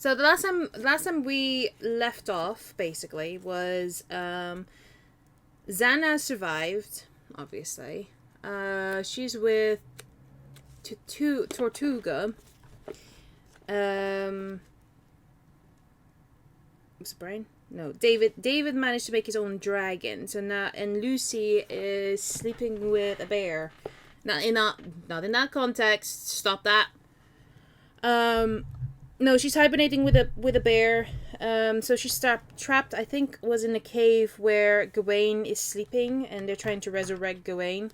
So the last time we left off basically was Xana survived, obviously. She's with Tortuga. What's the brain? No, David managed to make his own dragon. So now, and Lucy is sleeping with a bear. Not in that context. Stop that. No, she's hibernating with a bear. So she's trapped. I think was in a cave where Gawain is sleeping, and they're trying to resurrect Gawain.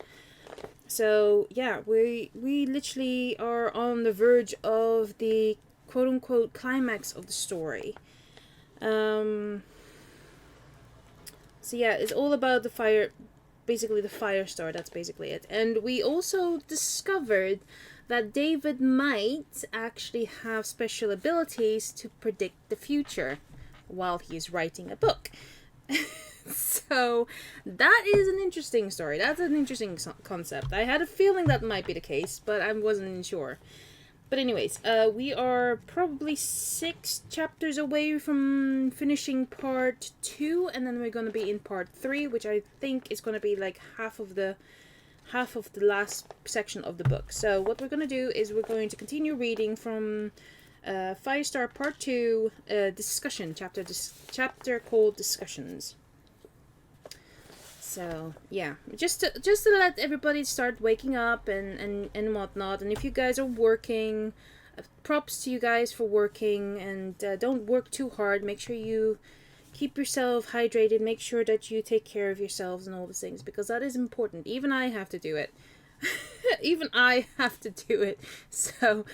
So yeah, we literally are on the verge of the quote unquote climax of the story. So yeah, it's all about the fire, basically the fire star. That's basically it. And we also discovered that David might actually have special abilities to predict the future while he's writing a book. So that is an interesting story. That's an interesting concept. I had a feeling that might be the case, but I wasn't sure. But anyways, we are probably 6 chapters away from finishing part 2, and then we're going to be in part 3, which I think is going to be like half of the last section of the book. So what we're going to do is we're going to continue reading from Firestar Part 2, discussion chapter called Discussions. So yeah, just to let everybody start waking up and whatnot. And if you guys are working, props to you guys for working, and don't work too hard. Make sure you keep yourself hydrated. Make sure that you take care of yourselves and all these things, because that is important. Even I have to do it. Even I have to do it. So,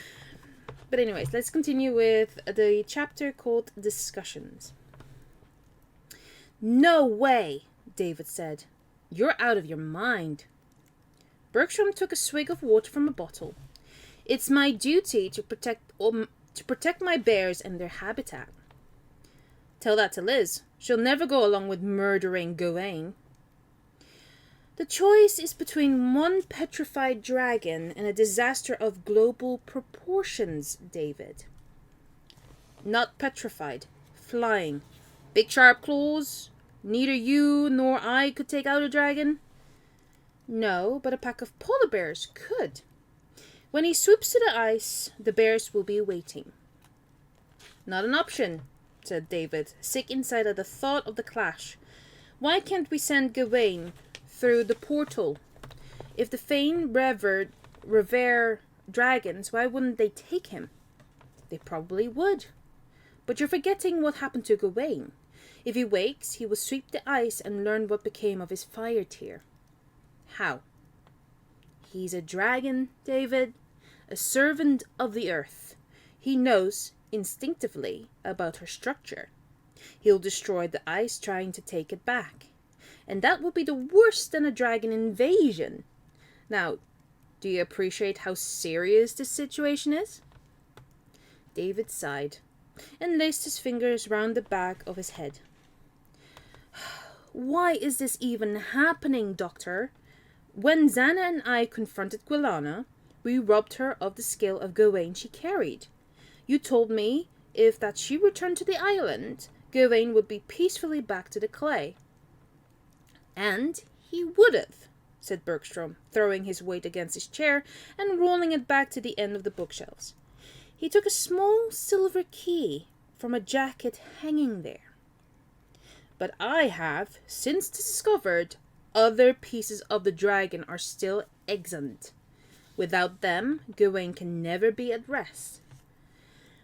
but anyways, let's continue with the chapter called Discussions. No way, David said. You're out of your mind. Bergstrom took a swig of water from a bottle. It's my duty to protect my bears and their habitat. Tell that to Liz. She'll never go along with murdering Gawain. The choice is between one petrified dragon and a disaster of global proportions, David. Not petrified. Flying. Big sharp claws. Neither you nor I could take out a dragon. No, but a pack of polar bears could. When he swoops to the ice, the bears will be waiting. Not an option, said David, sick inside at the thought of the clash. Why can't we send Gawain through the portal? If the Fane revere dragons, why wouldn't they take him? They probably would. But you're forgetting what happened to Gawain. If he wakes, he will sweep the ice and learn what became of his fire tear. How? He's a dragon, David. A servant of the earth. He knows, instinctively, about her structure. He'll destroy the ice trying to take it back. And that would be the worse than a dragon invasion. Now, do you appreciate how serious this situation is? David sighed and laced his fingers round the back of his head. Why is this even happening, Doctor? When Xana and I confronted Gwilana, we robbed her of the skill of Gawain she carried. You told me if that she returned to the island, Gawain would be peacefully back to the clay. And he would have, said Bergstrom, throwing his weight against his chair and rolling it back to the end of the bookshelves. He took a small silver key from a jacket hanging there. But I have, since discovered, other pieces of the dragon are still extant. Without them, Gawain can never be at rest.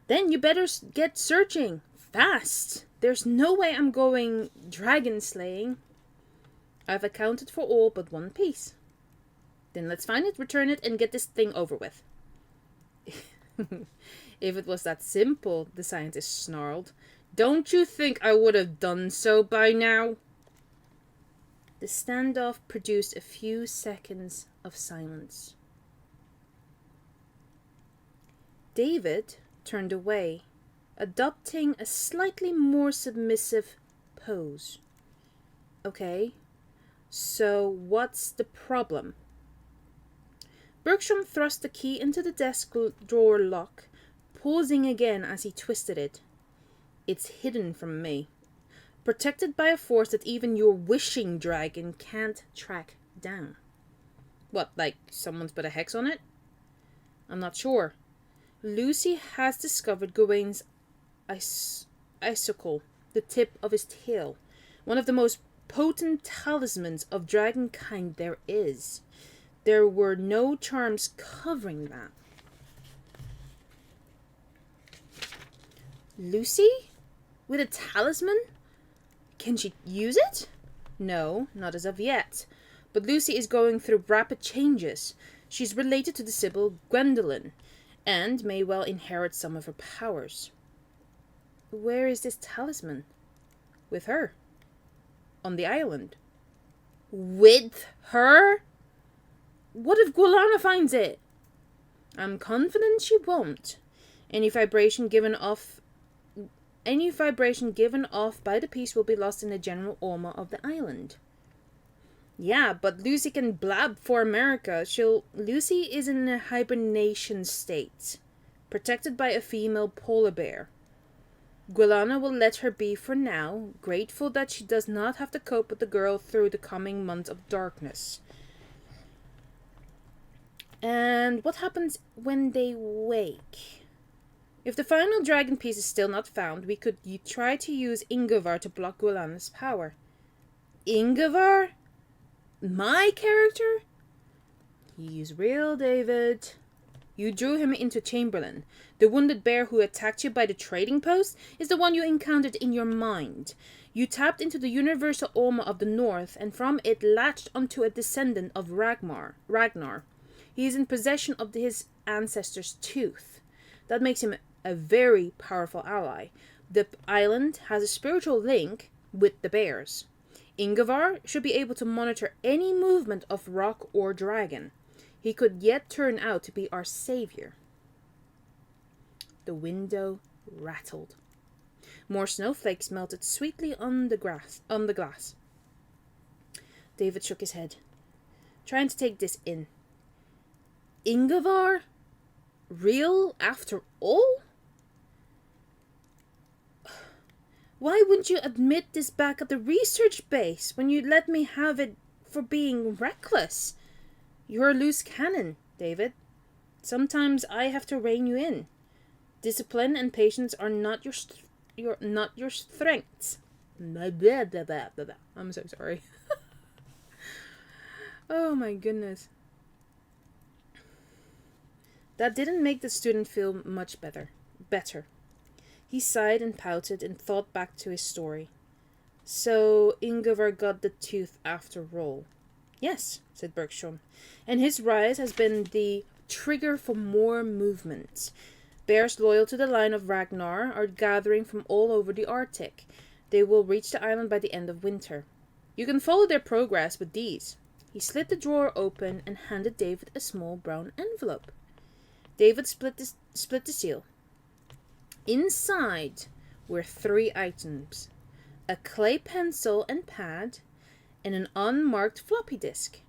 Then you better get searching, fast. There's no way I'm going dragon slaying. I've accounted for all but one piece. Then let's find it, return it, and get this thing over with. If it was that simple, the scientist snarled. Don't you think I would have done so by now? The standoff produced a few seconds of silence. David turned away, adopting a slightly more submissive pose. Okay, so what's the problem? Bergstrom thrust the key into the desk drawer lock, pausing again as he twisted it. It's hidden from me. Protected by a force that even your wishing dragon can't track down. What, like someone's put a hex on it? I'm not sure. Lucy has discovered Gawain's icicle, the tip of his tail, one of the most potent talismans of dragonkind there is. There were no charms covering that. Lucy? With a talisman? Can she use it? No, not as of yet. But Lucy is going through rapid changes. She's related to the Sibyl Gwendolen, and may well inherit some of her powers. Where is this talisman? With her. On the island. With her? What if Gualana finds it? I'm confident she won't. Any vibration given off by the piece will be lost in the general aura of the island. Yeah, but Lucy can blab for America. Lucy is in a hibernation state, protected by a female polar bear. Gualana will let her be for now, grateful that she does not have to cope with the girl through the coming months of darkness. And what happens when they wake? If the final dragon piece is still not found, we could try to use Ingovar to block Gualana's power. Ingovar? My character? He's real, David. You drew him into Chamberlain. The wounded bear who attacked you by the trading post is the one you encountered in your mind. You tapped into the universal aura of the north, and from it latched onto a descendant of Ragnar. He is in possession of his ancestor's tooth. That makes him a very powerful ally. The island has a spiritual link with the bears. Ingovar should be able to monitor any movement of rock or dragon. He could yet turn out to be our savior. The window rattled. More snowflakes melted sweetly on the glass. David shook his head, trying to take this in. Ingovar? Real after all? Why wouldn't you admit this back at the research base when you let me have it for being reckless? You're a loose cannon, David. Sometimes I have to rein you in. Discipline and patience are not your strengths. I'm so sorry. Oh my goodness. That didn't make the student feel much better. He sighed and pouted and thought back to his story. So Ingovar got the tooth after all. Yes, said Bergstrom, and his rise has been the trigger for more movements. Bears loyal to the line of Ragnar are gathering from all over the Arctic. They will reach the island by the end of winter. You can follow their progress with these. He slid the drawer open and handed David a small brown envelope. David split the seal. Inside were 3 items: a clay pencil and pad, and an unmarked floppy disk.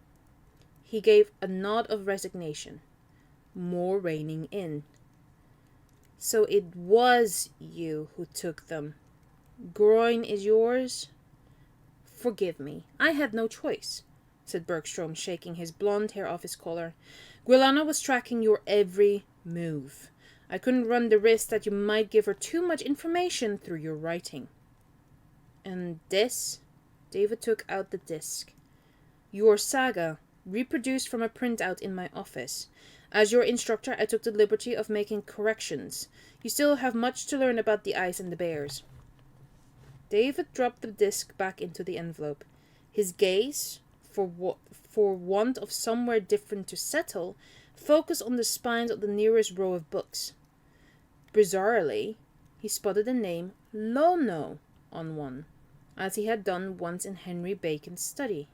He gave a nod of resignation. More reining in. So it was you who took them. Gawain is yours? Forgive me, I had no choice, said Bergstrom, shaking his blonde hair off his collar. Gualana was tracking your every move. I couldn't run the risk that you might give her too much information through your writing. And this? David took out the disc. Your saga, reproduced from a printout in my office. As your instructor, I took the liberty of making corrections. You still have much to learn about the ice and the bears. David dropped the disc back into the envelope. His gaze, for want of somewhere different to settle, focused on the spines of the nearest row of books. Bizarrely, he spotted the name Lono on one, as he had done once in Henry Bacon's study.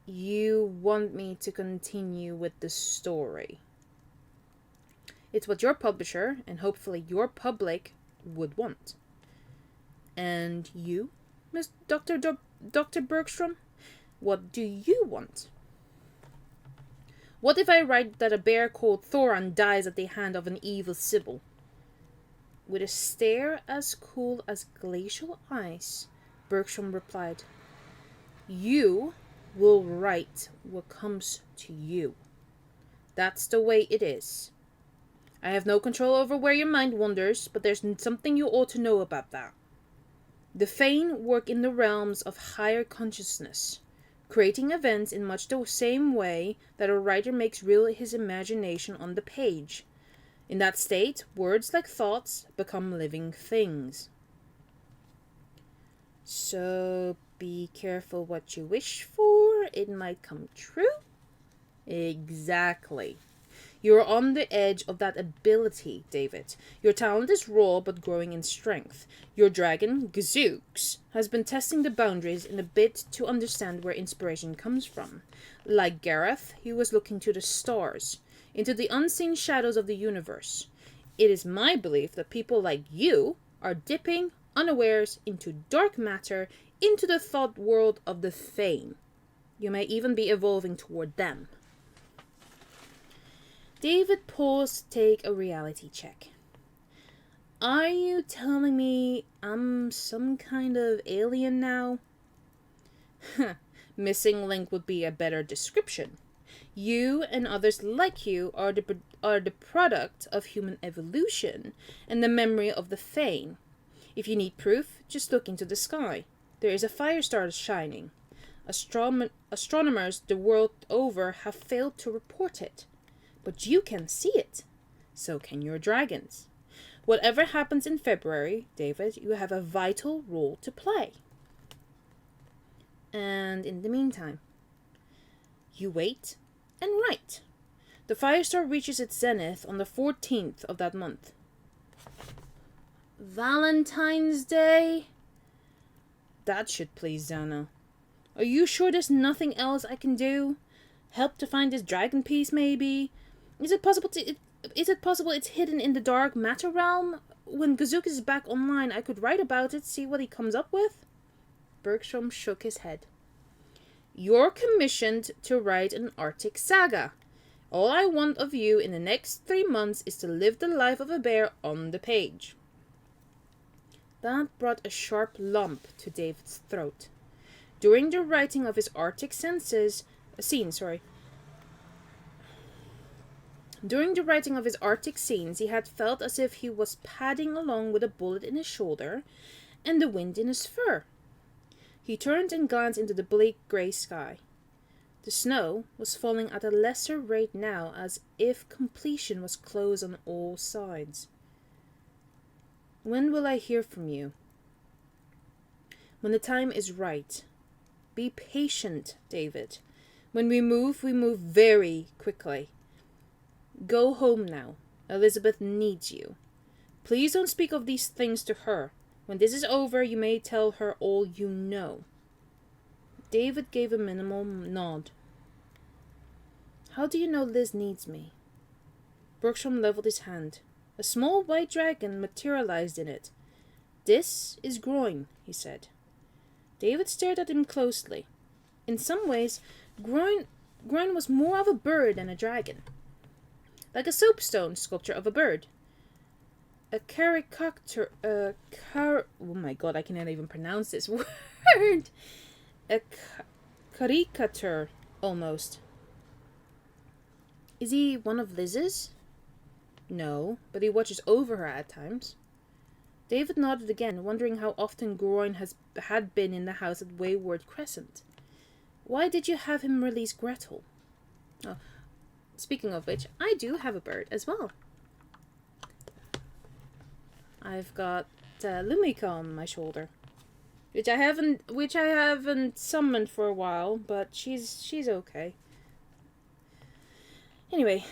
You want me to continue with the story? It's what your publisher, and hopefully your public, would want. And you, Miss Dr. Bergstrom? What do you want? What if I write that a bear called Thoran dies at the hand of an evil Sibyl? With a stare as cool as glacial ice, Bergstrom replied, "You will write what comes to you. That's the way it is. I have no control over where your mind wanders, but there's something you ought to know about that. The Fain work in the realms of higher consciousness, creating events in much the same way that a writer makes real his imagination on the page. In that state, words like thoughts become living things. So be careful what you wish for, it might come true." Exactly. You're on the edge of that ability, David. Your talent is raw but growing in strength. Your dragon, Gazooks, has been testing the boundaries in a bid to understand where inspiration comes from. Like Gareth, he was looking to the stars, into the unseen shadows of the universe. It is my belief that people like you are dipping, unawares, into dark matter, into the thought world of the Fain. You may even be evolving toward them. David paused to take a reality check. Are you telling me I'm some kind of alien now? Missing link would be a better description. You and others like you are the product of human evolution and the memory of the Fain. If you need proof, just look into the sky. There is a fire star shining. Astronomers the world over have failed to report it. But you can see it. So can your dragons. Whatever happens in February, David, you have a vital role to play. And in the meantime, you wait and write. The firestar reaches its zenith on the 14th of that month. Valentine's Day? That should please Zana. Are you sure there's nothing else I can do? Help to find this dragon piece, maybe? Is it possible it's hidden in the dark matter realm? When Gazook is back online, I could write about it, see what he comes up with? Bergstrom shook his head. You're commissioned to write an Arctic saga. All I want of you in the next 3 months is to live the life of a bear on the page. That brought a sharp lump to David's throat. During the writing of his Arctic scenes, he had felt as if he was padding along with a bullet in his shoulder and the wind in his fur. He turned and glanced into the bleak grey sky. The snow was falling at a lesser rate now, as if completion was close on all sides. When will I hear from you? When the time is right. Be patient, David. When we move very quickly. Go home now. Elizabeth needs you. Please don't speak of these things to her. When this is over, you may tell her all you know. David gave a minimal nod. How do you know Liz needs me? Bergstrom leveled his hand. A small white dragon materialized in it. This is Gawain, he said. David stared at him closely. In some ways, Gawain was more of a bird than a dragon. Like a soapstone sculpture of a bird. A caricature... oh my god, I cannot even pronounce this word. A caricature, almost. Is he one of Liz's? No, but he watches over her at times. David nodded again, wondering how often Gawain had been in the house at Wayward Crescent. Why did you have him release Gretel? Oh, speaking of which, I do have a bird as well. I've got Lumika on my shoulder, which I haven't summoned for a while, but she's okay. Anyway,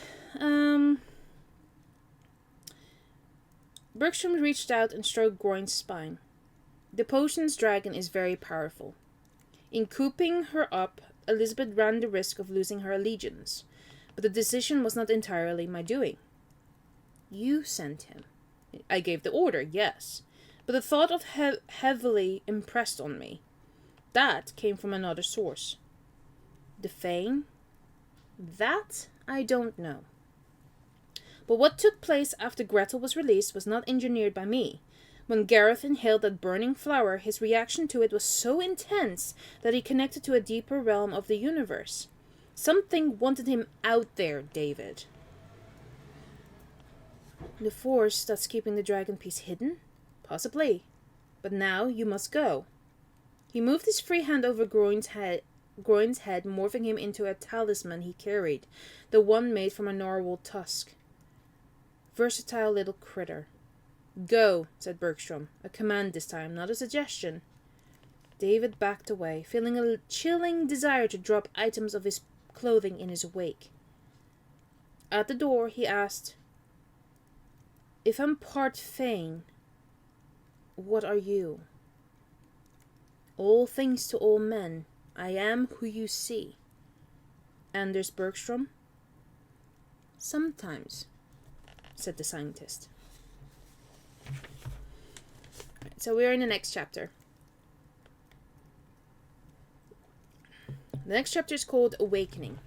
Bergstrom reached out and stroked Groin's spine. The potion's dragon is very powerful. In cooping her up, Elizabeth ran the risk of losing her allegiance, but the decision was not entirely my doing. You sent him. I gave the order, yes, but the thought of heavily impressed on me. That came from another source. The Fain? That I don't know. But what took place after Gretel was released was not engineered by me. When Gareth inhaled that burning flower, his reaction to it was so intense that he connected to a deeper realm of the universe. Something wanted him out there, David. The force that's keeping the dragon piece hidden? Possibly. But now you must go. He moved his free hand over Gawain's head, morphing him into a talisman he carried, the one made from a narwhal tusk. Versatile little critter. Go, said Bergstrom, a command this time, not a suggestion. David backed away, feeling a chilling desire to drop items of his clothing in his wake. At the door, he asked, If I'm part Fane, what are you? All things to all men, I am who you see. Anders Bergstrom? Sometimes, said the scientist. So we're in the next chapter. The next chapter is called Awakening.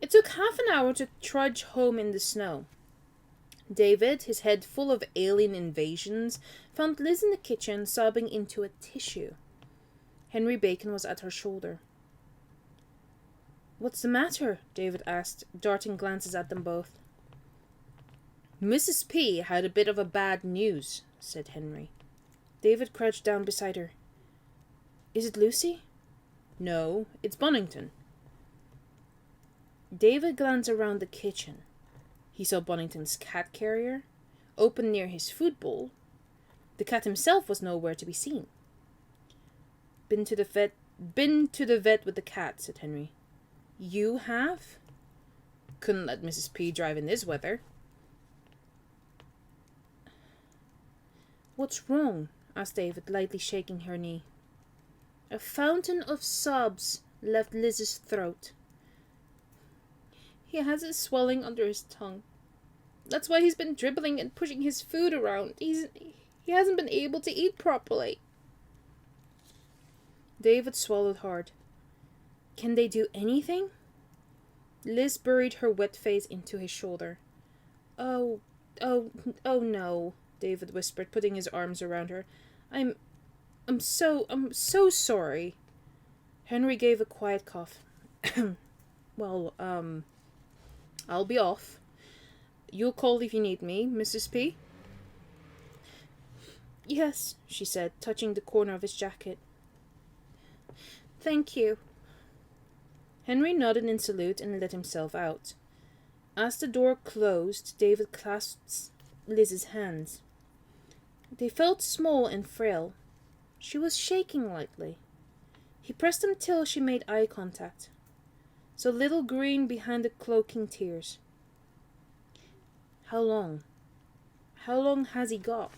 It took half an hour to trudge home in the snow. David, his head full of alien invasions, found Liz in the kitchen sobbing into a tissue. Henry Bacon was at her shoulder. What's the matter? David asked, darting glances at them both. Mrs. P had a bit of a bad news, said Henry. David crouched down beside her. Is it Lucy? No, it's Bonington. David glanced around the kitchen. He saw Bonington's cat carrier, open near his food bowl. The cat himself was nowhere to be seen. Been to the vet with the cat, said Henry. You have? Couldn't let Mrs. P drive in this weather. What's wrong? Asked David, lightly shaking her knee. A fountain of sobs left Liz's throat. He has a swelling under his tongue. That's why he's been dribbling and pushing his food around. He hasn't been able to eat properly. David swallowed hard. Can they do anything? Liz buried her wet face into his shoulder. Oh no, David whispered, putting his arms around her. I'm so sorry. Henry gave a quiet cough. Well, I'll be off. You'll call if you need me, Mrs. P? Yes, she said, touching the corner of his jacket. Thank you. Henry nodded in salute and let himself out. As the door closed, David clasped Liz's hands. They felt small and frail. She was shaking lightly. He pressed them till she made eye contact. So little green behind the cloaking tears. How long? How long has he got?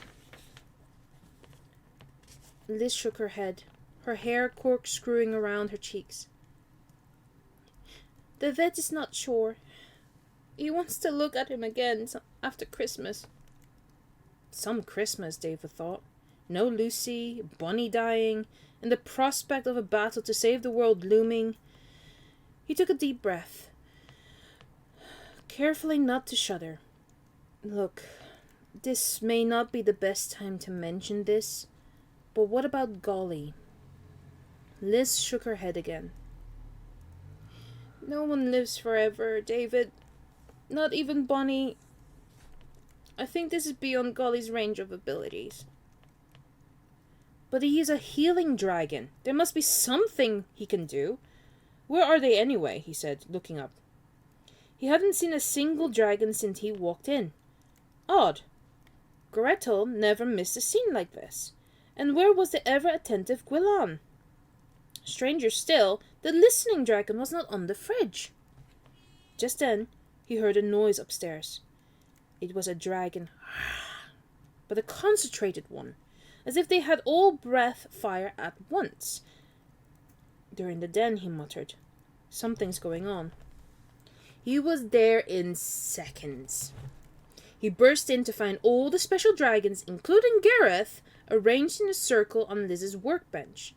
Liz shook her head, her hair corkscrewing around her cheeks. The vet is not sure. He wants to look at him again after Christmas. Some Christmas, David thought. No Lucy, Bonnie dying, and the prospect of a battle to save the world looming. He took a deep breath, carefully not to shudder. Look, this may not be the best time to mention this, but what about Golly? Liz shook her head again. No one lives forever, David. Not even Bonnie. I think this is beyond Golly's range of abilities. But he is a healing dragon. There must be something he can do. Where are they anyway? He said, looking up. He hadn't seen a single dragon since he walked in. Odd. Gretel never missed a scene like this. And where was the ever-attentive Gawain? Stranger still, the listening dragon was not on the fridge. Just then, he heard a noise upstairs. It was a dragon, but a concentrated one, as if they had all breath fire at once. They're in the den, he muttered. Something's going on. He was there in seconds. He burst in to find all the special dragons, including Gareth, arranged in a circle on Liz's workbench.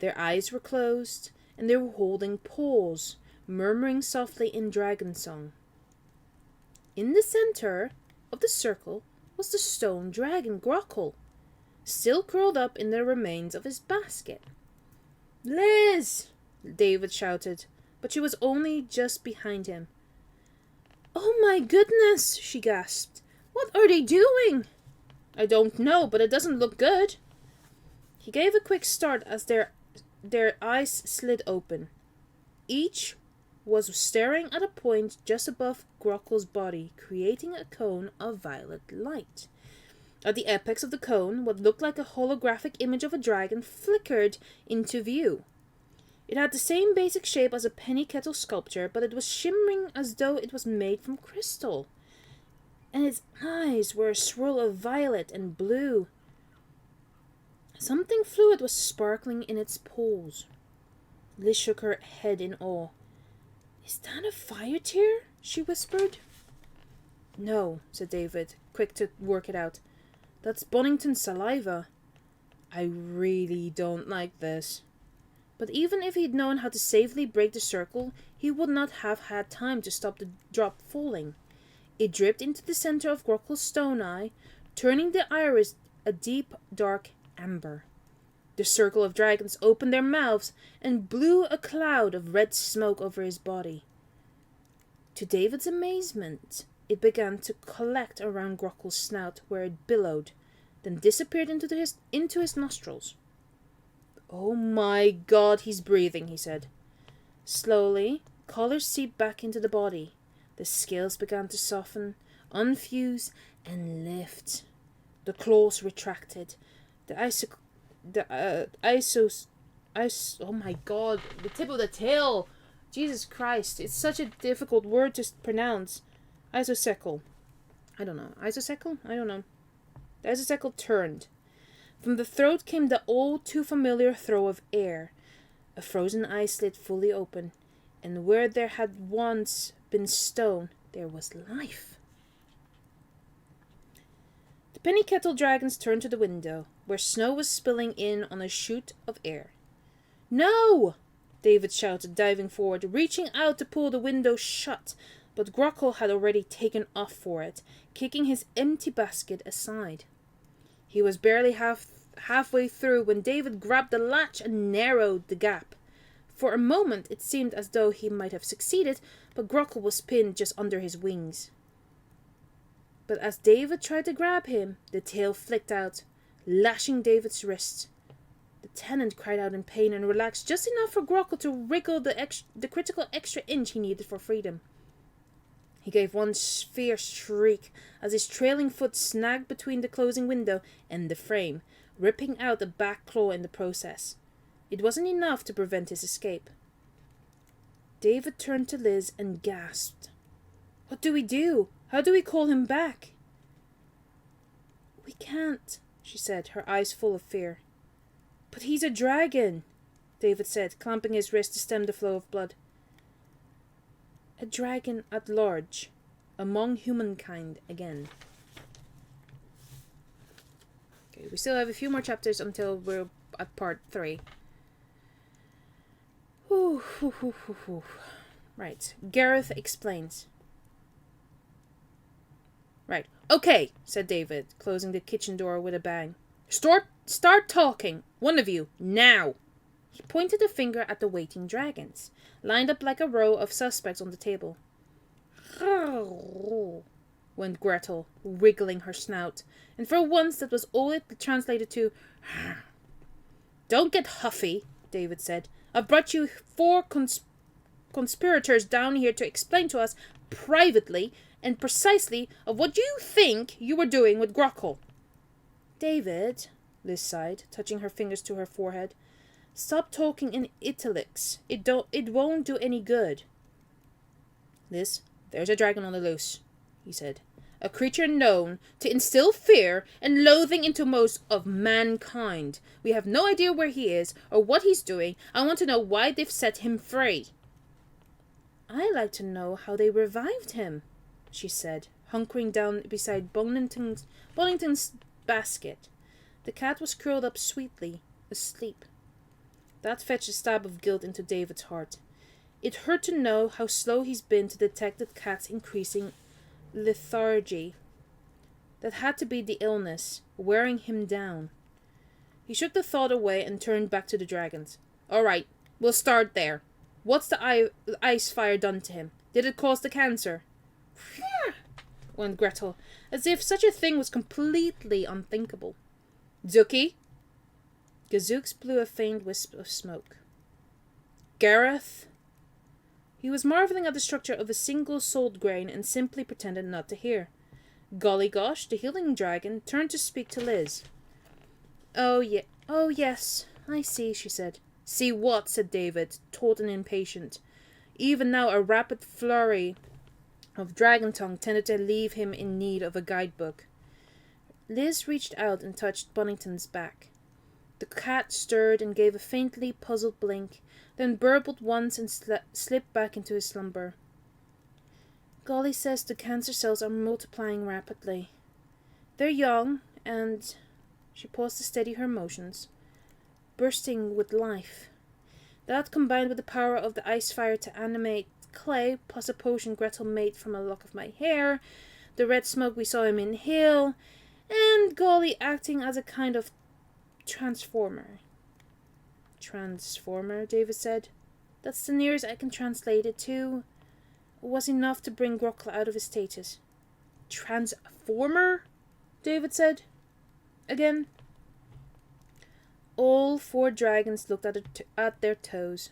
Their eyes were closed, and they were holding paws, murmuring softly in dragon song. In the center of the circle was the stone dragon Grockle, still curled up in the remains of his basket. "Liz!" David shouted, but she was only just behind him. "Oh my goodness!" she gasped. "What are they doing?" "I don't know, but it doesn't look good." He gave a quick start as their eyes slid open. Each was staring at a point just above Grockle's body, creating a cone of violet light. At the apex of the cone, what looked like a holographic image of a dragon flickered into view. It had the same basic shape as a penny kettle sculpture, but it was shimmering as though it was made from crystal. And its eyes were a swirl of violet and blue. Something fluid was sparkling in its pools. Liz shook her head in awe. "Is that a fire tear?" she whispered. "No," said David, quick to work it out. "That's Bonington's saliva. I really don't like this." But even if he'd known how to safely break the circle, he would not have had time to stop the drop falling. It dripped into the center of Grockle's stone eye, turning the iris a deep, dark amber. The circle of dragons opened their mouths and blew a cloud of red smoke over his body. To David's amazement, it began to collect around Grockle's snout where it billowed, then disappeared into his nostrils. "Oh my God, he's breathing," he said. Slowly, color seeped back into the body. The scales began to soften, unfuse, and lift. The claws retracted. The oh my God, the tip of the tail. Jesus Christ, it's such a difficult word to pronounce. Isocecal. I don't know. Isocecal? I don't know. The isocecal turned. From the throat came the all too familiar throw of air. A frozen eye slid fully open, and where there had once been stone, there was life. The penny kettle dragons turned to the window, where snow was spilling in on a chute of air. "No!" David shouted, diving forward, reaching out to pull the window shut, but Grockle had already taken off for it, kicking his empty basket aside. He was barely halfway through when David grabbed the latch and narrowed the gap. For a moment it seemed as though he might have succeeded, but Grockle was pinned just under his wings. But as David tried to grab him, the tail flicked out, lashing David's wrists. The tenant cried out in pain and relaxed just enough for Grockle to wriggle the critical extra inch he needed for freedom. He gave one fierce shriek as his trailing foot snagged between the closing window and the frame, ripping out a back claw in the process. It wasn't enough to prevent his escape. David turned to Liz and gasped. "What do we do? How do we call him back?" "We can't," she said, her eyes full of fear. "But he's a dragon," David said, clamping his wrist to stem the flow of blood. "A dragon at large, among humankind again." Okay, we still have a few more chapters until we're at part 3. Right, Gareth explains. "Right, okay," said David, closing the kitchen door with a bang. Start talking, one of you, now." He pointed a finger at the waiting dragons, lined up like a row of suspects on the table. Went Gretel, wriggling her snout, and for once that was all it translated to. "Don't get huffy," David said. "I've brought you 4 conspirators down here to explain to us privately and precisely of what you think you were doing with Grockle." "David," Liz sighed, touching her fingers to her forehead, "stop talking in italics. It won't do any good." "Liz, there's a dragon on the loose," he said. "A creature known to instill fear and loathing into most of mankind. We have no idea where he is or what he's doing. I want to know why they've set him free." "I'd like to know how they revived him," she said, hunkering down beside Bonington's basket. The cat was curled up sweetly, asleep. That fetched a stab of guilt into David's heart. It hurt to know how slow he's been to detect the cat's increasing lethargy. That had to be the illness, wearing him down. He shook the thought away and turned back to the dragons. Alright, we'll start there. What's the ice fire done to him? Did it cause the cancer? Went Gretel, as if such a thing was completely unthinkable. Zuki? Gazooks blew a faint wisp of smoke. Gareth? He was marveling at the structure of a single souled grain and simply pretended not to hear. Golly gosh, the healing dragon, turned to speak to Liz. Oh yes, I see, she said. See what? Said David, taut and impatient. Even now a rapid flurry of dragon tongue tended to leave him in need of a guidebook. Liz reached out and touched Bunnington's back. The cat stirred and gave a faintly puzzled blink, then burbled once and slipped back into his slumber. Golly says the cancer cells are multiplying rapidly. They're young, and... She paused to steady her emotions. Bursting with life. That, combined with the power of the ice fire to animate clay, plus a potion Gretel made from a lock of my hair, the red smoke we saw him inhale, and Golly acting as a kind of transformer. Transformer, David said. That's the nearest I can translate it to. It was enough to bring Grockle out of his status. Transformer? David said. Again. All 4 dragons looked at their toes.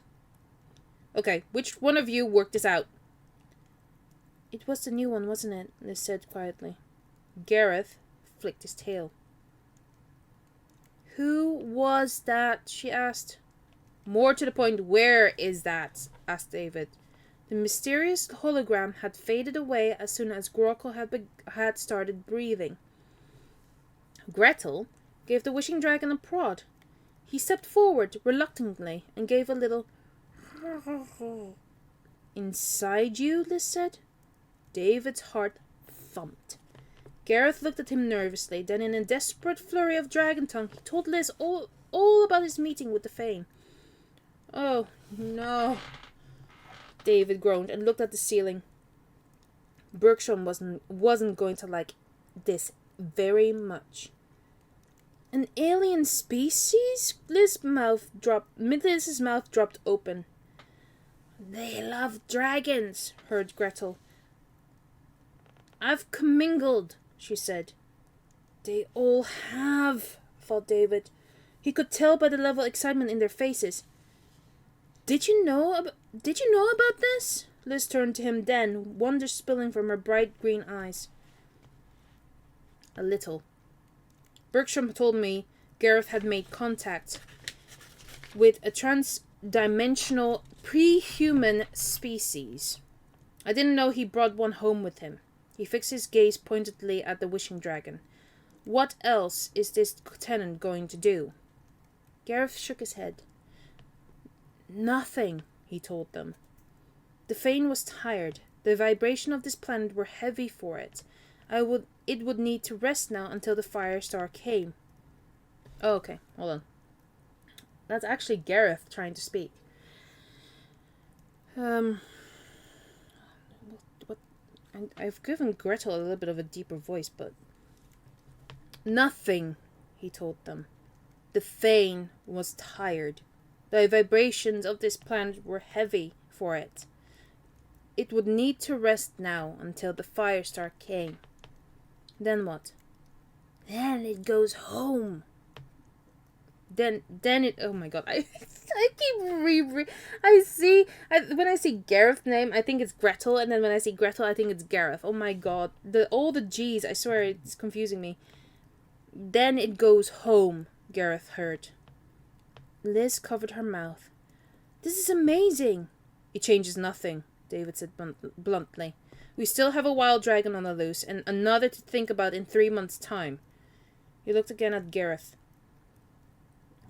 Okay, which one of you worked this out? It was the new one, wasn't it? Liz said quietly. Gareth flicked his tail. Who was that? She asked. More to the point, where is that? Asked David. The mysterious hologram had faded away as soon as Grockle had started breathing. Gretel gave the wishing dragon a prod. He stepped forward reluctantly and gave a little... Inside you? Liz said. David's heart thumped. Gareth looked at him nervously, then in a desperate flurry of dragon tongue, he told Liz all about his meeting with the Fane. Oh, no. David groaned and looked at the ceiling. Bergstrom wasn't going to like this very much. An alien species? Liz's mouth dropped open. They love dragons, heard Gretel. I've commingled, she said. They all have, thought David. He could tell by the level of excitement in their faces. Did you know about this? Liz turned to him then, wonder spilling from her bright green eyes. A little. Bergstrom told me Gareth had made contact with a trans-dimensional pre-human species. I didn't know he brought one home with him. He fixed his gaze pointedly at the wishing dragon. What else is this tenant going to do? Gareth shook his head. Nothing, he told them. The Fane was tired. The vibration of this planet were heavy for it. It would need to rest now until the Firestar came. Oh, okay, hold on. That's actually Gareth trying to speak. I've given Gretel a little bit of a deeper voice, but... Nothing, he told them. The Fane was tired. The vibrations of this planet were heavy for it. It would need to rest now until the Firestar came. Then what? Then it goes home. Then it... Oh my god. I keep when I see Gareth's name, I think it's Gretel. And then when I see Gretel, I think it's Gareth. Oh my god. All the G's, I swear it's confusing me. Then it goes home, Gareth heard. Liz covered her mouth. This is amazing. It changes nothing, David said bluntly. We still have a wild dragon on the loose, and another to think about in 3 months' time. He looked again at Gareth.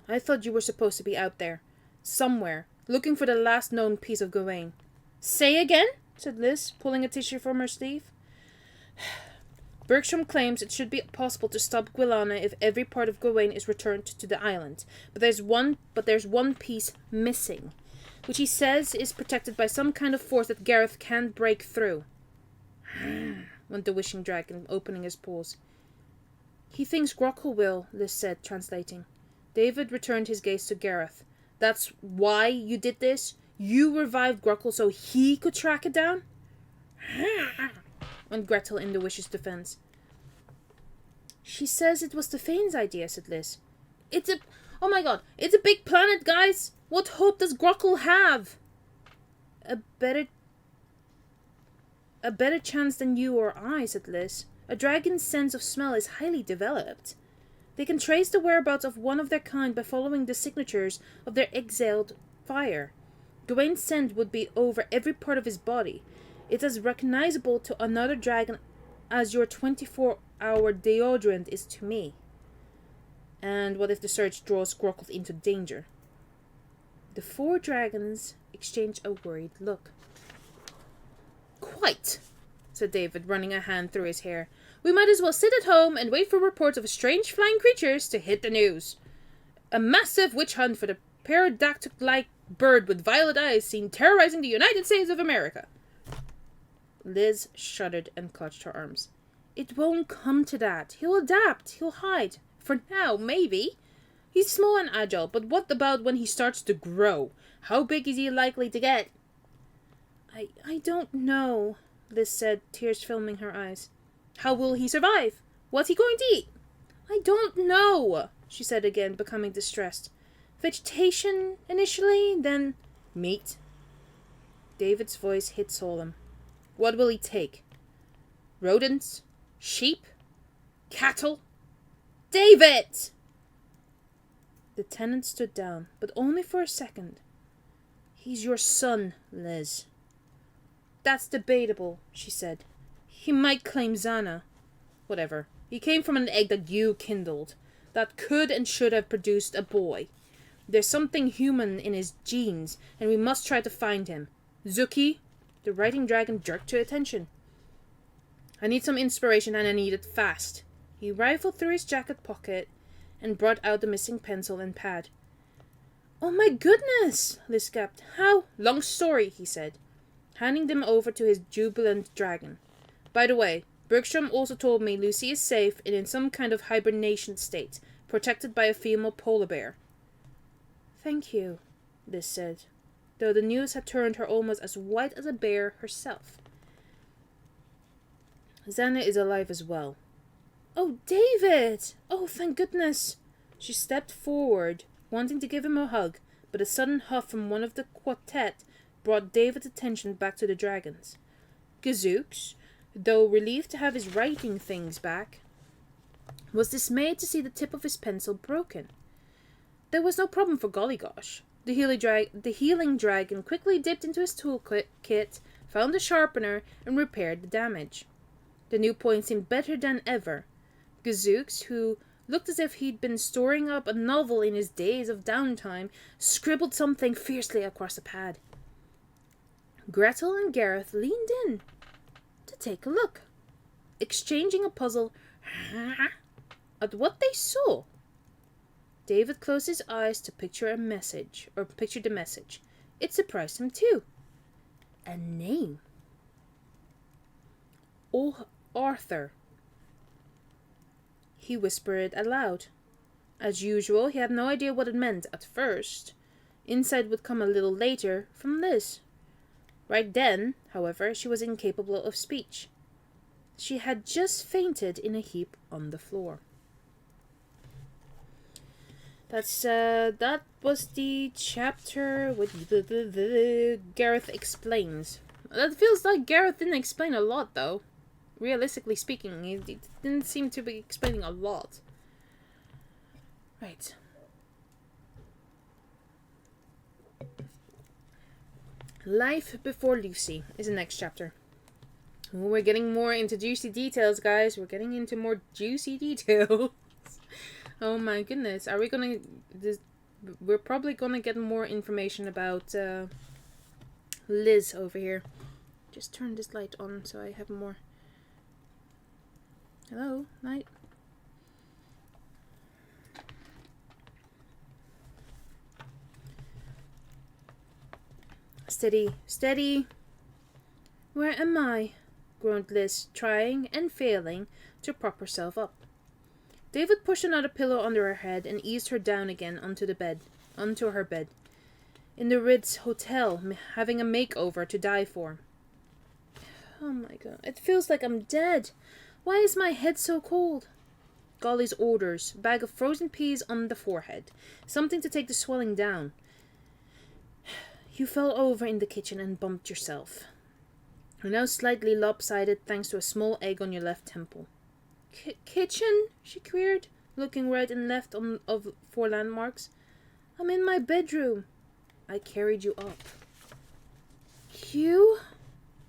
I thought you were supposed to be out there, somewhere, looking for the last known piece of Gawain. Say again? Said Liz, pulling a tissue from her sleeve. Bergstrom claims it should be possible to stop Gwilana if every part of Gawain is returned to the island. But there's one piece missing, which he says is protected by some kind of force that Gareth can't break through. went the wishing dragon, opening his paws. He thinks Grockle will, Liz said, translating. David returned his gaze to Gareth. That's why you did this? You revived Grockle so he could track it down? Went Gretel in the wish's defense. She says it was the Fane's idea, said Liz. Oh my god, it's a big planet, guys! What hope does Grockle have? A better chance than you or I, said Liz. A dragon's sense of smell is highly developed. They can trace the whereabouts of one of their kind by following the signatures of their exhaled fire. Gawain's scent would be over every part of his body. It's as recognizable to another dragon as your 24-hour deodorant is to me. And what if the search draws Grockle into danger? The 4 dragons exchange a worried look. Quite, said David, running a hand through his hair. We might as well sit at home and wait for reports of strange flying creatures to hit the news. A massive witch hunt for the pterodactyl-like bird with violet eyes seen terrorizing the United States of America. Liz shuddered and clutched her arms. It won't come to that. He'll adapt. He'll hide. For now, maybe. He's small and agile, but what about when he starts to grow? How big is he likely to get? I don't know, Liz said, tears filming her eyes. How will he survive? What's he going to eat? I don't know, she said again, becoming distressed. Vegetation initially, then meat. David's voice hit solemn. What will he take? Rodents? Sheep? Cattle? David! The tenant stood down, but only for a second. He's your son, Liz. That's debatable, she said. He might claim Zana. Whatever. He came from an egg that you kindled, that could and should have produced a boy. There's something human in his genes, and we must try to find him. Zuki, the writing dragon jerked to attention. I need some inspiration, and I need it fast. He rifled through his jacket pocket and brought out the missing pencil and pad. Oh my goodness, Liz gasped. How? Long story, he said, handing them over to his jubilant dragon. By the way, Bergstrom also told me Lucy is safe and in some kind of hibernation state, protected by a female polar bear. Thank you, Liz said, though the news had turned her almost as white as a bear herself. Zana is alive as well. Oh, David! Oh, thank goodness! She stepped forward, wanting to give him a hug, but a sudden huff from one of the quartet brought David's attention back to the dragons. Gazooks, though relieved to have his writing things back, was dismayed to see the tip of his pencil broken. There was no problem for Gollygosh. The healing dragon quickly dipped into his toolkit, found a sharpener, and repaired the damage. The new point seemed better than ever. Gazooks, who looked as if he'd been storing up a novel in his days of downtime, scribbled something fiercely across the pad. Gretel and Gareth leaned in to take a look, exchanging a puzzle at what they saw. David closed his eyes to picture the message. It surprised him too. A name. Oh, Arthur. He whispered it aloud. As usual, he had no idea what it meant at first. Insight would come a little later from Liz. Right then, however, she was incapable of speech. She had just fainted in a heap on the floor. That was the chapter with the Gareth explains. That feels like Gareth didn't explain a lot, though. Realistically speaking, he didn't seem to be explaining a lot. Right. Life Before Lucy is the next chapter. Ooh, we're getting more into juicy details, guys. We're getting into more juicy details. Oh my goodness. Are we gonna... we're probably gonna get more information about Liz over here. Just turn this light on so I have more... Hello, night. Steady, steady. Where am I? groaned Liz, trying and failing to prop herself up. David pushed another pillow under her head and eased her down again onto her bed. In the Ritz Hotel, having a makeover to die for. Oh my god, it feels like I'm dead. Why is my head so cold? Golly's orders, bag of frozen peas on the forehead, something to take the swelling down. You fell over in the kitchen and bumped yourself. You're now slightly lopsided thanks to a small egg on your left temple. Kitchen? She queried, looking right and left of 4 landmarks. I'm in my bedroom. I carried you up. You?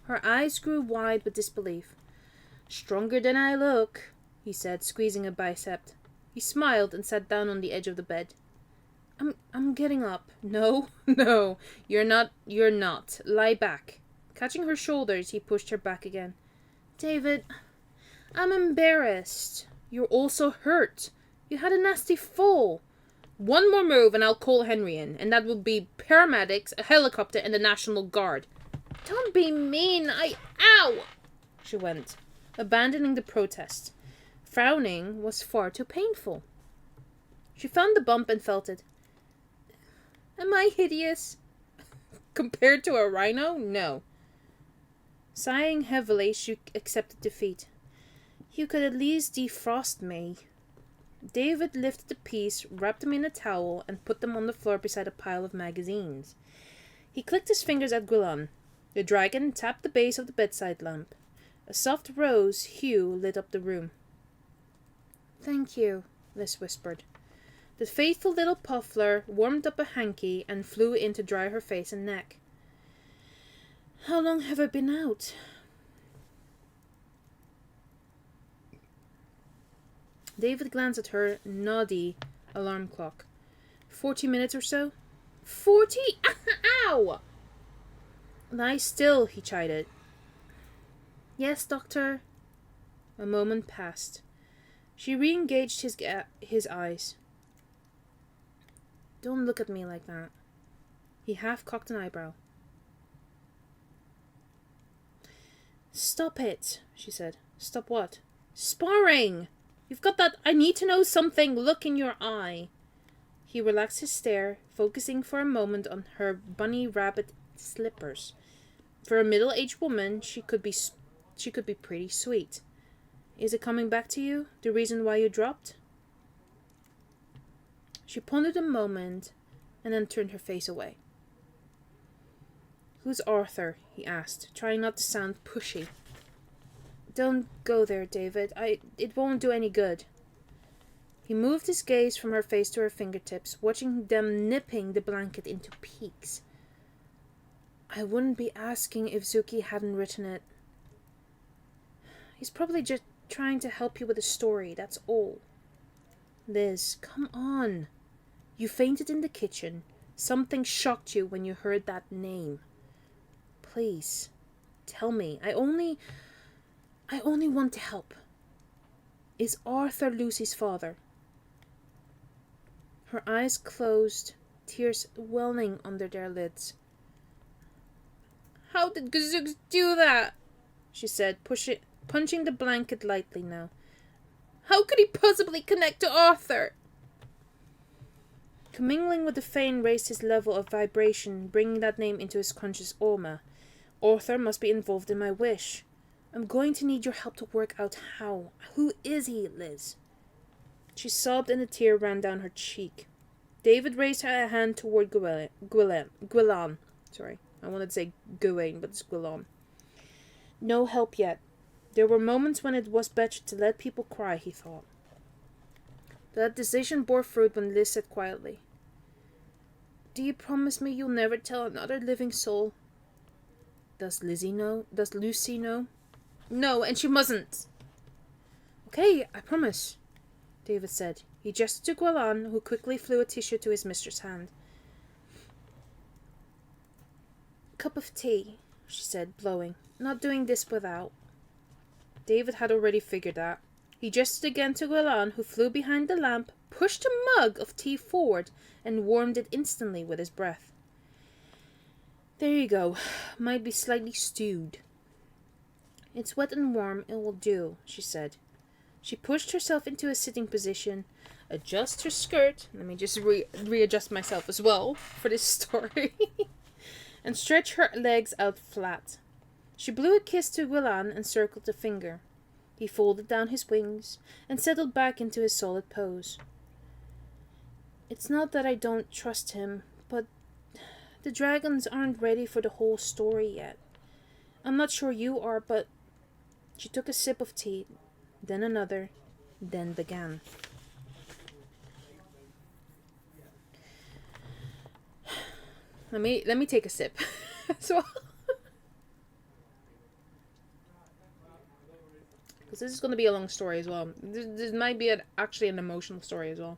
Her eyes grew wide with disbelief. Stronger than I look, he said, squeezing a bicep. He smiled and sat down on the edge of the bed. I'm getting up. No, you're not. Lie back. Catching her shoulders, he pushed her back again. David, I'm embarrassed. You're also hurt. You had a nasty fall. One more move and I'll call Henry in, and that will be paramedics, a helicopter, and the National Guard. Don't be mean. Ow! She went, abandoning the protest. Frowning was far too painful. She found the bump and felt it. Am I hideous? Compared to a rhino? No. Sighing heavily, she accepted defeat. You could at least defrost me. David lifted the piece, wrapped them in a towel, and put them on the floor beside a pile of magazines. He clicked his fingers at Gawain. The dragon tapped the base of the bedside lamp. A soft rose hue lit up the room. Thank you, Liz whispered. The faithful little puffler warmed up a hanky and flew in to dry her face and neck. How long have I been out? David glanced at her noddy alarm clock. 40 minutes or so? 40? Ow! Lie still, he chided. Yes, doctor. A moment passed. She re-engaged his eyes. Don't look at me like that. He half-cocked an eyebrow. Stop it, she said. Stop what? Sparring! You've got that I need to know something look in your eye. He relaxed his stare, focusing for a moment on her bunny rabbit slippers. For a middle-aged woman, she could be pretty sweet. Is it coming back to you? The reason why you dropped? She pondered a moment and then turned her face away. Who's Arthur? He asked, trying not to sound pushy. Don't go there, David. It won't do any good. He moved his gaze from her face to her fingertips, watching them nipping the blanket into peaks. I wouldn't be asking if Zuki hadn't written it. He's probably just trying to help you with the story, that's all. Liz, come on. You fainted in the kitchen. Something shocked you when you heard that name. Please, tell me. I only want to help. Is Arthur Lucy's father? Her eyes closed, tears welling under their lids. How did Gazooks do that? She said, punching the blanket lightly now. How could he possibly connect to Arthur? Commingling with the Fane raised his level of vibration, bringing that name into his conscious aura. Arthur must be involved in my wish. I'm going to need your help to work out how. Who is he, Liz? She sobbed and a tear ran down her cheek. David raised her hand toward Gawain. Sorry, I wanted to say Gawain, but it's Gawain. No help yet. There were moments when it was better to let people cry, he thought. That decision bore fruit when Liz said quietly, Do you promise me you'll never tell another living soul? Does Lucy know? No, and she mustn't. Okay, I promise, David said. He gestured to Gawain, who quickly flew a tissue to his mistress' hand. Cup of tea, she said, blowing. Not doing this without. David had already figured that. He gestured again to Gawain, who flew behind the lamp, pushed a mug of tea forward, and warmed it instantly with his breath. There you go. Might be slightly stewed. It's wet and warm, it will do, she said. She pushed herself into a sitting position, adjust her skirt, let me just readjust myself as well for this story, and stretch her legs out flat. She blew a kiss to Gawain and circled a finger. He folded down his wings and settled back into his solid pose. It's not that I don't trust him, but the dragons aren't ready for the whole story yet. I'm not sure you are, but... She took a sip of tea, then another, then began. Let me take a sip as well. Because this is going to be a long story as well. This might be actually an emotional story as well.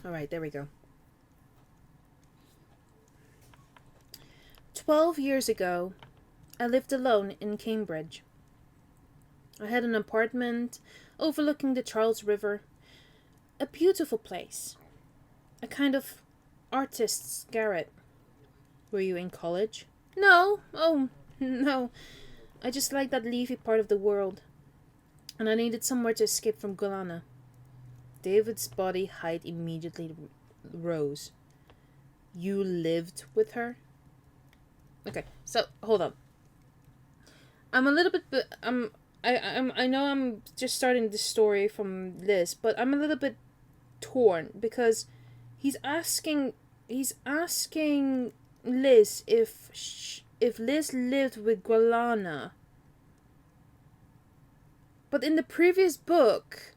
Alright, there we go. 12 years ago, I lived alone in Cambridge. I had an apartment overlooking the Charles River. A beautiful place. A kind of artist's garret. Were you in college? No. Oh, no. I just liked that leafy part of the world. And I needed somewhere to escape from Gawain. David's body height immediately rose. You lived with her? Okay, so hold on. I'm a little bit. I know I'm just starting this story from Liz, but I'm a little bit torn because he's asking Liz if Liz lived with Gawain. But in the previous book,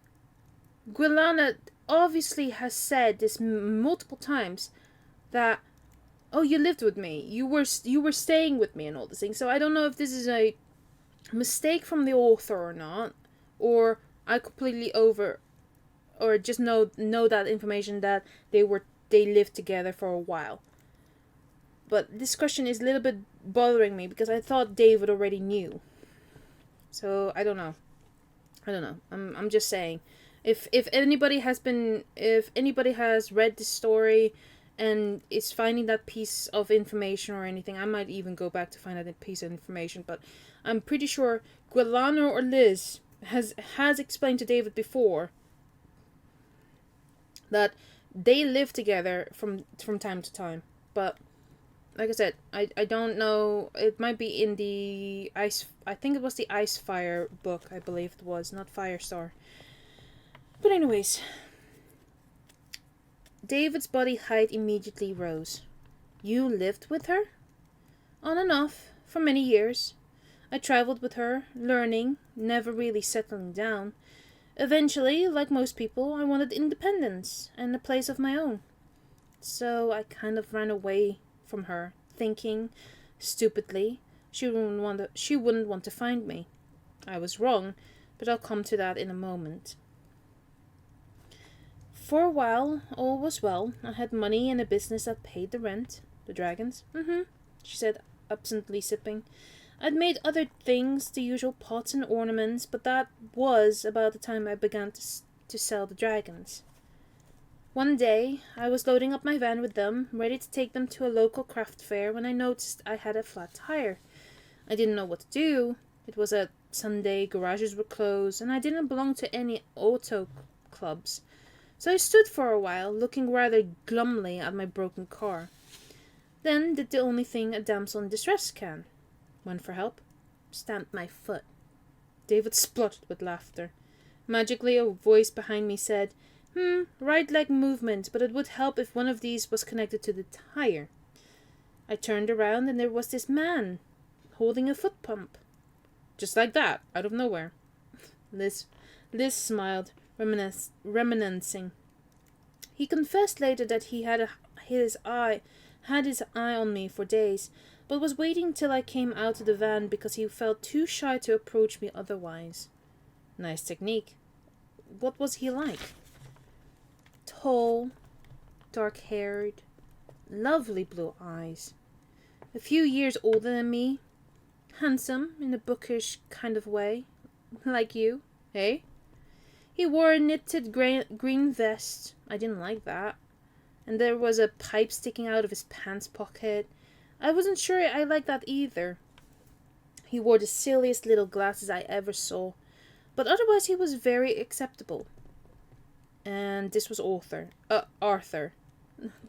Gawain obviously has said this multiple times that, oh, you lived with me, you were staying with me and all this thing. So I don't know if this is a mistake from the author or not, or I completely or just know that information that they lived together for a while. But this question is a little bit bothering me because I thought David already knew. So I don't know. I'm just saying, if anybody has read this story and is finding that piece of information or anything, I might even go back to find out that piece of information. But I'm pretty sure Gawain or Liz has explained to David before that they live together from time to time. But like I said, I don't know. It might be in the Ice... I think it was the Ice Fire book, I believe it was, not Firestar. But anyways, David's body height immediately rose. You lived with her? On and off, for many years. I traveled with her, learning, never really settling down. Eventually, like most people, I wanted independence and a place of my own. So I kind of ran away from her, thinking, stupidly, she wouldn't want to find me. I was wrong, but I'll come to that in a moment. For a while, all was well. I had money and a business that paid the rent. The dragons? She said, absently sipping. I'd made other things, the usual pots and ornaments, but that was about the time I began to sell the dragons. One day, I was loading up my van with them, ready to take them to a local craft fair, when I noticed I had a flat tire. I didn't know what to do. It was a Sunday, garages were closed, and I didn't belong to any auto clubs. So I stood for a while, looking rather glumly at my broken car. Then did the only thing a damsel in distress can. Went for help. Stamped my foot. David spluttered with laughter. Magically, a voice behind me said, right leg movement, but it would help if one of these was connected to the tire. I turned around and there was this man, holding a foot pump. Just like that, out of nowhere. Liz smiled, reminiscing. He confessed later that he had his eye on me for days, but was waiting till I came out of the van because he felt too shy to approach me otherwise. Nice technique. What was he like? Tall, dark-haired, lovely blue eyes. A few years older than me. Handsome in a bookish kind of way. Like you, eh? He wore a knitted green vest. I didn't like that. and there was a pipe sticking out of his pants pocket. I wasn't sure I liked that either. He wore the silliest little glasses I ever saw, but otherwise he was very acceptable. And this was Arthur.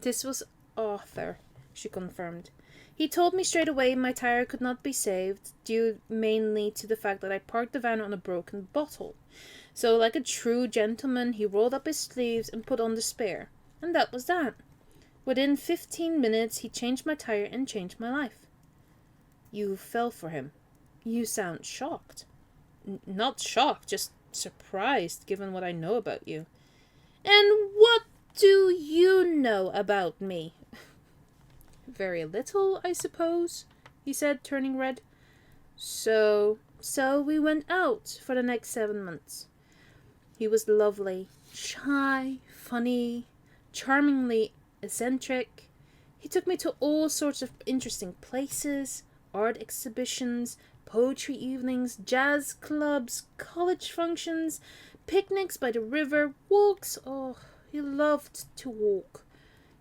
This was Arthur, she confirmed. He told me straight away my tire could not be saved, due mainly to the fact that I parked the van on a broken bottle. So, like a true gentleman, he rolled up his sleeves and put on the spare. And that was that. Within 15 minutes, he changed my tire and changed my life. You fell for him. You sound shocked. Not shocked, just surprised, given what I know about you. And what do you know about me? Very little, I suppose, he said, turning red. So we went out for the next 7 months. He was lovely, shy, funny, charmingly eccentric. He took me to all sorts of interesting places, art exhibitions, poetry evenings, jazz clubs, college functions, picnics by the river, walks. Oh, he loved to walk,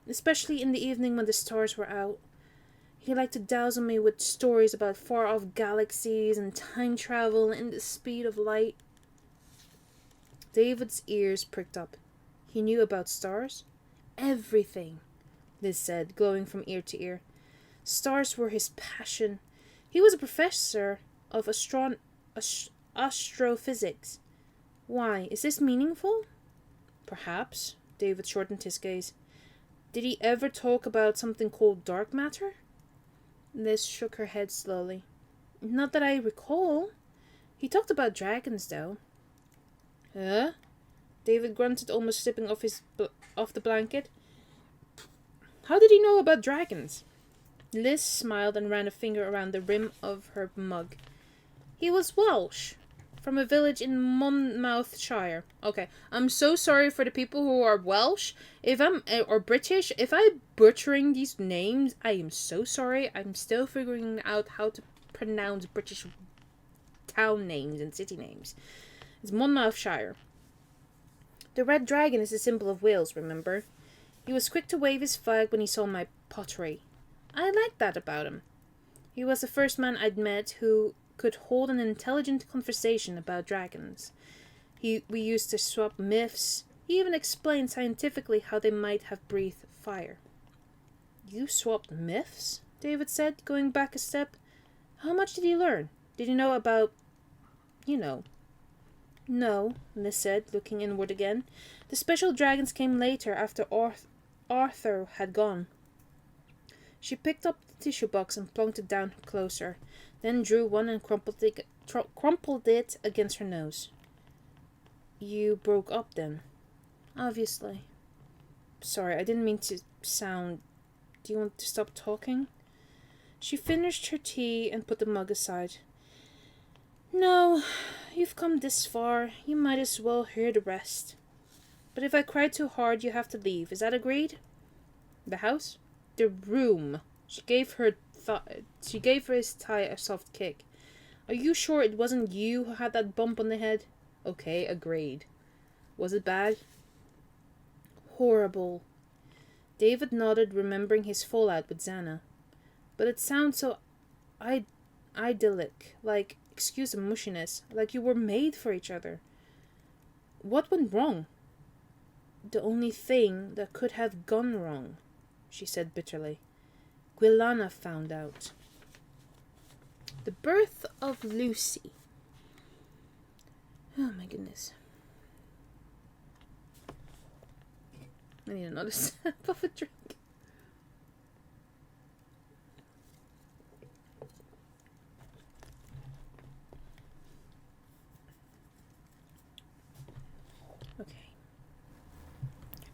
especially in the evening when the stars were out. He liked to dazzle me with stories about far-off galaxies and time travel and the speed of light. David's ears pricked up. He knew about stars? Everything, Liz said, glowing from ear to ear. Stars were his passion. He was a professor of astrophysics. Why, is this meaningful? Perhaps, David shortened his gaze. Did he ever talk about something called dark matter? Liz shook her head slowly. Not that I recall. He talked about dragons, though. Huh? David grunted, almost slipping off the blanket. How did he know about dragons? Liz smiled and ran a finger around the rim of her mug. He was Welsh, from a village in Monmouthshire. Okay, I'm so sorry for the people who are Welsh. Or British, if I'm butchering these names, I am so sorry. I'm still figuring out how to pronounce British town names and city names. It's Monmouthshire. The red dragon is the symbol of Wales, remember? He was quick to wave his flag when he saw my pottery. I liked that about him. He was the first man I'd met who could hold an intelligent conversation about dragons. We used to swap myths. He even explained scientifically how they might have breathed fire. You swapped myths? David said, going back a step. How much did you learn? Did you know about... No, Liz said, looking inward again. The special dragons came later, after Arthur had gone. She picked up the tissue box and plunked it down closer, then drew one and crumpled it against her nose. You broke up then? Obviously. Sorry, I didn't mean to sound... Do you want to stop talking? She finished her tea and put the mug aside. No, you've come this far. You might as well hear the rest. But if I cry too hard, you have to leave. Is that agreed? The house? The room. She gave his tie a soft kick. Are you sure it wasn't you who had that bump on the head? Okay, agreed. Was it bad? Horrible. David nodded, remembering his fallout with Xana. But it sounds so idyllic, like, excuse the mushiness, like you were made for each other. What went wrong? The only thing that could have gone wrong, she said bitterly. Gwilana found out. The birth of Lucy. Oh my goodness. I need another sip of a drink. Okay.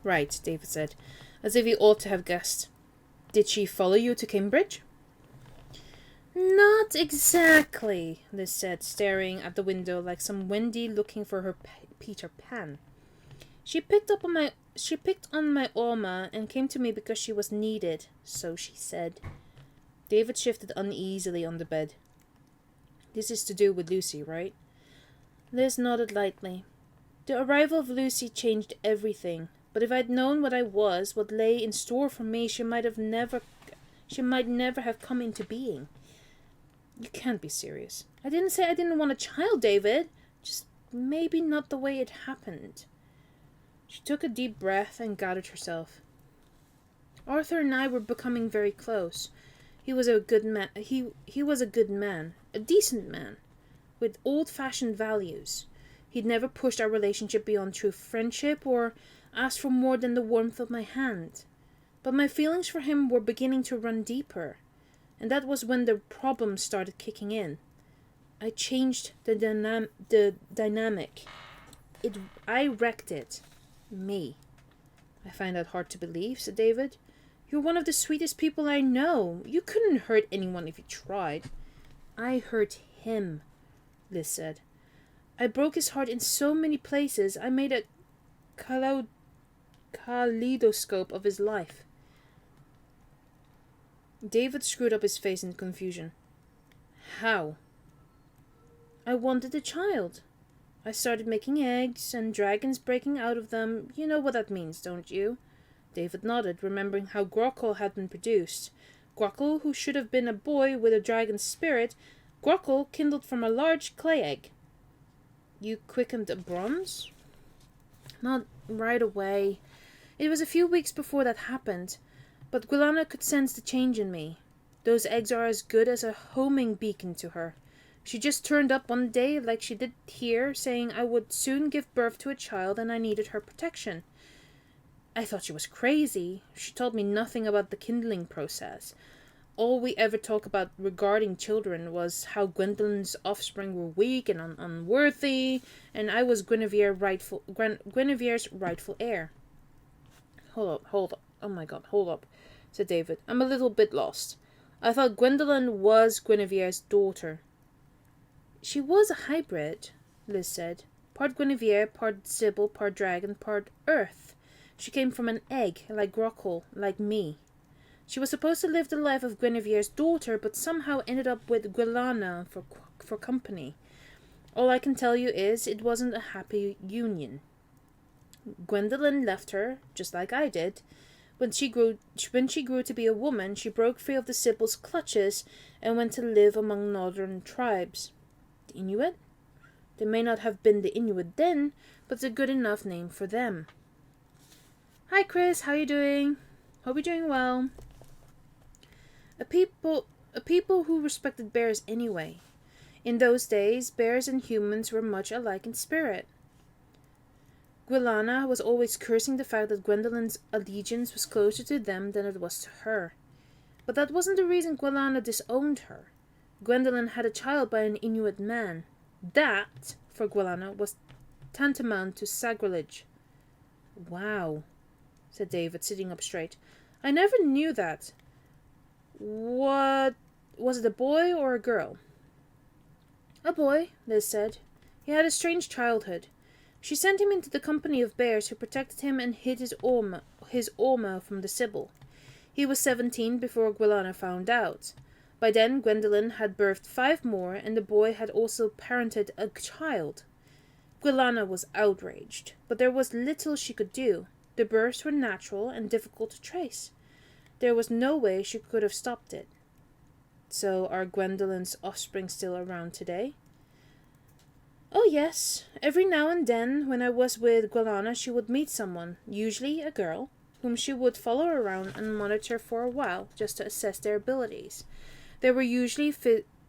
Right, David said, as if he ought to have guessed. Did she follow you to Cambridge? Not exactly, Liz said, staring at the window like some Wendy looking for her Peter Pan. She picked on my Oma and came to me because she was needed, so she said. David shifted uneasily on the bed. This is to do with Lucy, right? Liz nodded lightly. The arrival of Lucy changed everything. But if I'd known what I was, what lay in store for me, she might never have come into being. You can't be serious. I didn't say I didn't want a child, David. Just maybe not the way it happened. She took a deep breath and gathered herself. Arthur and I were becoming very close. He was a good man. He was a good man, a decent man, with old-fashioned values. He'd never pushed our relationship beyond true friendship or asked for more than the warmth of my hand. But my feelings for him were beginning to run deeper, and that was when the problem started kicking in. I changed the dynamic. I wrecked it. Me. I find that hard to believe, said David. You're one of the sweetest people I know. You couldn't hurt anyone if you tried. I hurt him, Liz said. I broke his heart in so many places. I made a kaleidoscope of his life. David screwed up his face in confusion. How? I wanted a child. I started making eggs and dragons breaking out of them. You know what that means, don't you? David nodded, remembering how Grockle had been produced. Grockle, who should have been a boy with a dragon's spirit, Grockle kindled from a large clay egg. You quickened a bronze? Not right away. It was a few weeks before that happened, but Gwilana could sense the change in me. Those eggs are as good as a homing beacon to her. She just turned up one day like she did here, saying I would soon give birth to a child and I needed her protection. I thought she was crazy. She told me nothing about the kindling process. All we ever talked about regarding children was how Gwendolyn's offspring were weak and unworthy, and I was Guinevere's rightful heir. Hold up. Oh my god, hold up, said David. I'm a little bit lost. I thought Gwendolyn was Guinevere's daughter. She was a hybrid, Liz said. Part Guinevere, part Sybil, part dragon, part earth. She came from an egg, like Grockle, like me. She was supposed to live the life of Guinevere's daughter, but somehow ended up with Gwilana for company. All I can tell you is it wasn't a happy union. Gwendolyn left her, just like I did. When she grew to be a woman, she broke free of the Sybil's clutches and went to live among northern tribes. The Inuit? They may not have been the Inuit then, but it's a good enough name for them. Hi Chris, how you doing? Hope you're doing well. A people who respected bears anyway. In those days, bears and humans were much alike in spirit. Gwilana was always cursing the fact that Gwendolyn's allegiance was closer to them than it was to her. But that wasn't the reason Gwilana disowned her. Gwendolyn had a child by an Inuit man. That, for Gwilana, was tantamount to sacrilege. Wow, said David, sitting up straight. I never knew that. What, was it a boy or a girl? A boy, Liz said. He had a strange childhood. She sent him into the company of bears who protected him and hid his Orma from the Sybil. He was 17 before Gwilana found out. By then, Gwendolyn had birthed 5 more, and the boy had also parented a child. Gwilana was outraged, but there was little she could do. The births were natural and difficult to trace. There was no way she could have stopped it. So are Gwendolyn's offspring still around today? Oh yes, every now and then when I was with Gwilana she would meet someone, usually a girl, whom she would follow around and monitor for a while just to assess their abilities. They were usually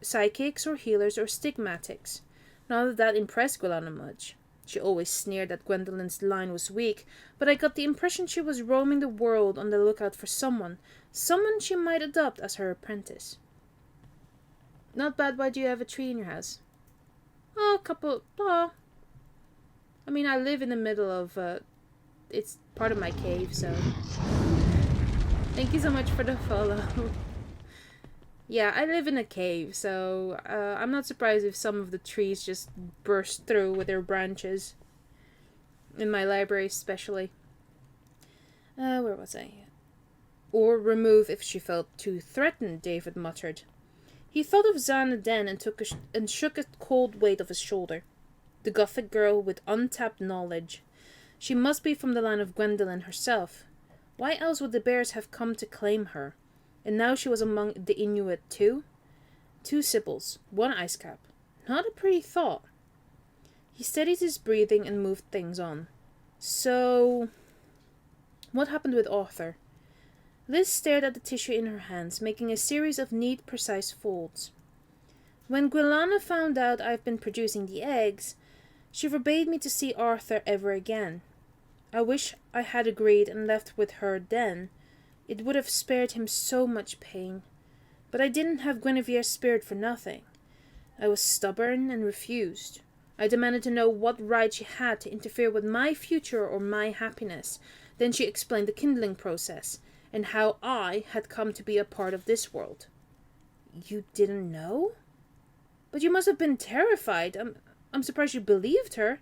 psychics or healers or stigmatics. None of that impressed Gwilana much. She always sneered that Gwendolyn's line was weak, but I got the impression she was roaming the world on the lookout for someone she might adopt as her apprentice. Not bad. Why do you have a tree in your house? Oh, a couple. Oh. I mean, I live in the middle of, it's part of my cave, so. Thank you so much for the follow. Yeah, I live in a cave, so I'm not surprised if some of the trees just burst through with their branches. In my library, especially. Where was I? Or remove if she felt too threatened, David muttered. He thought of Zana then and shook a cold weight off his shoulder. The Gothic girl with untapped knowledge. She must be from the line of Gwendolen herself. Why else would the bears have come to claim her? And now she was among the Inuit too? 2 Sibyls, 1 ice cap. Not a pretty thought. He steadied his breathing and moved things on. So, what happened with Arthur? Liz stared at the tissue in her hands, making a series of neat, precise folds. When Gwilana found out I've been producing the eggs, she forbade me to see Arthur ever again. I wish I had agreed and left with her then. It would have spared him so much pain. But I didn't have Guinevere's spirit for nothing. I was stubborn and refused. I demanded to know what right she had to interfere with my future or my happiness. Then she explained the kindling process, and how I had come to be a part of this world. You didn't know? But you must have been terrified. I'm surprised you believed her.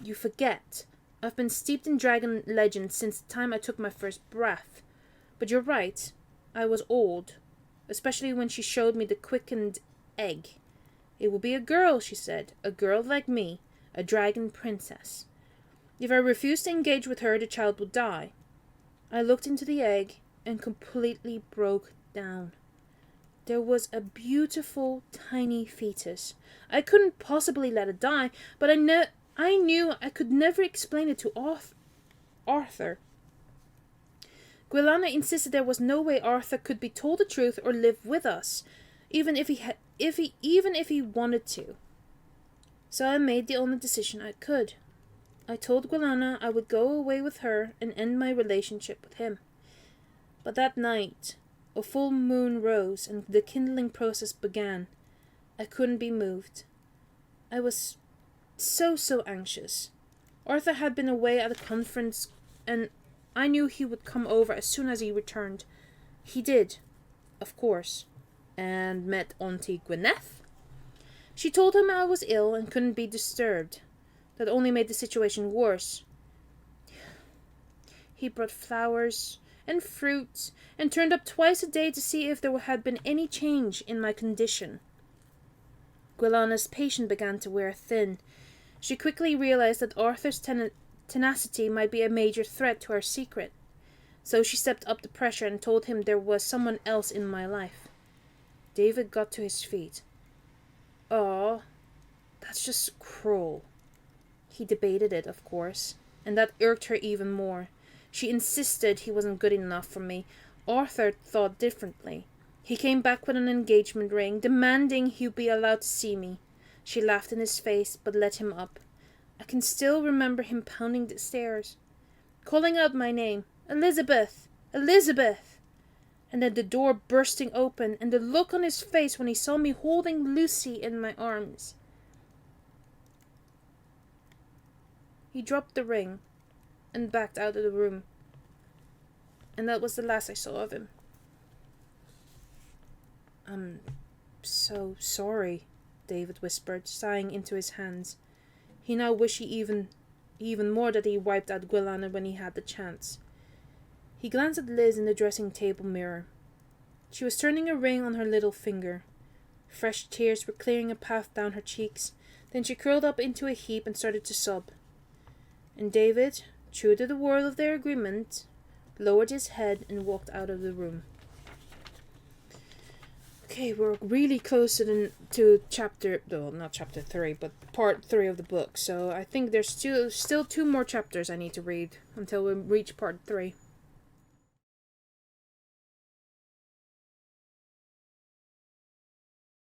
You forget. I've been steeped in dragon legend since the time I took my first breath. But you're right. I was awed, especially when she showed me the quickened egg. It will be a girl, she said. A girl like me. A dragon princess. If I refused to engage with her, the child would die. I looked into the egg and completely broke down. There was a beautiful, tiny fetus. I couldn't possibly let it die, but I knew I could never explain it to Arthur. Gwilana insisted there was no way Arthur could be told the truth or live with us, even if he wanted to. So I made the only decision I could. I told Gwilana I would go away with her and end my relationship with him. But that night, a full moon rose and the kindling process began. I couldn't be moved. I was so anxious. Arthur had been away at a conference, and I knew he would come over as soon as he returned. He did, of course, and met Auntie Gwyneth. She told him I was ill and couldn't be disturbed. That only made the situation worse. He brought flowers and fruit and turned up twice a day to see if there had been any change in my condition. Gwilana's patience began to wear thin. She quickly realized that Arthur's tenacity might be a major threat to our secret. So she stepped up the pressure and told him there was someone else in my life. David got to his feet. "Aw, that's just cruel." He debated it, of course, and that irked her even more. She insisted he wasn't good enough for me. Arthur thought differently. He came back with an engagement ring, demanding he be allowed to see me. She laughed in his face, but let him up. I can still remember him pounding the stairs, calling out my name, "Elizabeth! Elizabeth!" And then the door bursting open, and the look on his face when he saw me holding Lucy in my arms. He dropped the ring and backed out of the room. And that was the last I saw of him. "I'm so sorry," David whispered, sighing into his hands. He now wished even more that he wiped out Gwilana when he had the chance. He glanced at Liz in the dressing table mirror. She was turning a ring on her little finger. Fresh tears were clearing a path down her cheeks. Then she curled up into a heap and started to sob. And David, true to the word of their agreement, lowered his head and walked out of the room. Okay, we're really close to chapter, well, not chapter 3, but part 3 of the book. So I think there's still 2 more chapters I need to read until we reach part 3.